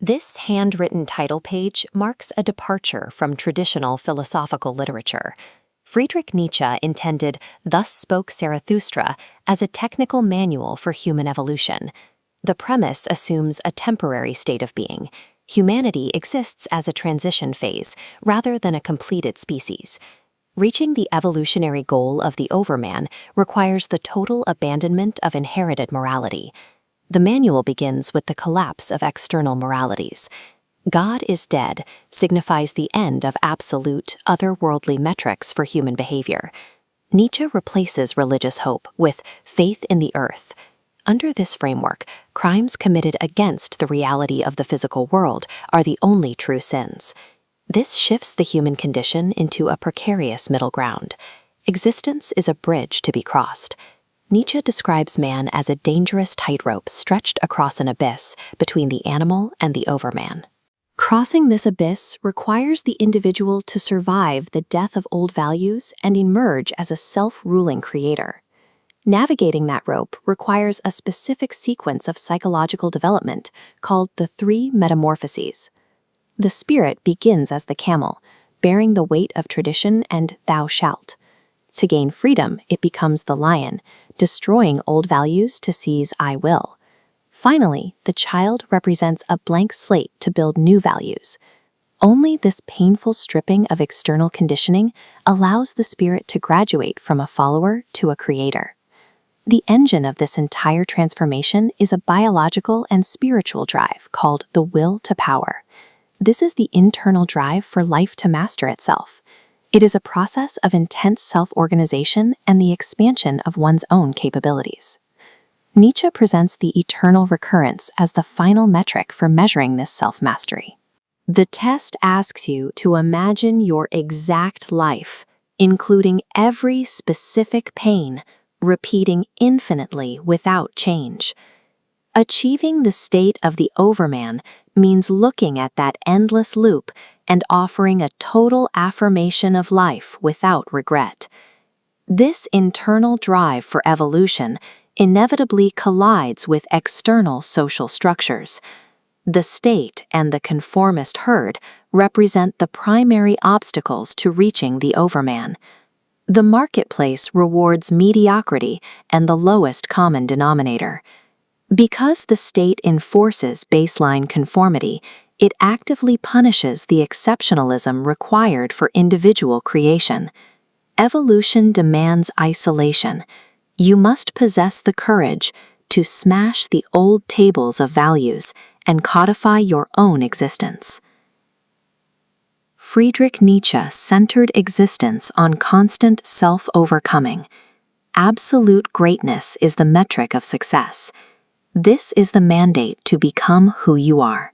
This handwritten title page marks a departure from traditional philosophical literature. Friedrich Nietzsche intended "Thus Spoke Zarathustra" as a technical manual for human evolution. The premise assumes a temporary state of being. Humanity exists as a transition phase, rather than a completed species. Reaching the evolutionary goal of the Overman requires the total abandonment of inherited morality. The manual begins with the collapse of external moralities. "God is dead" signifies the end of absolute, otherworldly metrics for human behavior. Nietzsche replaces religious hope with faith in the earth. Under this framework, crimes committed against the reality of the physical world are the only true sins. This shifts the human condition into a precarious middle ground. Existence is a bridge to be crossed. Nietzsche describes man as a dangerous tightrope stretched across an abyss between the animal and the Overman. Crossing this abyss requires the individual to survive the death of old values and emerge as a self-ruling creator. Navigating that rope requires a specific sequence of psychological development called the 3 metamorphoses. The spirit begins as the camel, bearing the weight of tradition and "thou shalt." To gain freedom, it becomes the lion, destroying old values to seize "I will." Finally, the child represents a blank slate to build new values. Only this painful stripping of external conditioning allows the spirit to graduate from a follower to a creator. The engine of this entire transformation is a biological and spiritual drive called the will to power. This is the internal drive for life to master itself. It is a process of intense self-organization and the expansion of one's own capabilities. Nietzsche presents the eternal recurrence as the final metric for measuring this self-mastery. The test asks you to imagine your exact life, including every specific pain, repeating infinitely without change. Achieving the state of the Overman means looking at that endless loop and offering a total affirmation of life without regret. This internal drive for evolution inevitably collides with external social structures. The state and the conformist herd represent the primary obstacles to reaching the Overman. The marketplace rewards mediocrity and the lowest common denominator. Because the state enforces baseline conformity, it actively punishes the exceptionalism required for individual creation. Evolution demands isolation. You must possess the courage to smash the old tables of values and codify your own existence. Friedrich Nietzsche centered existence on constant self-overcoming. Absolute greatness is the metric of success. This is the mandate to become who you are.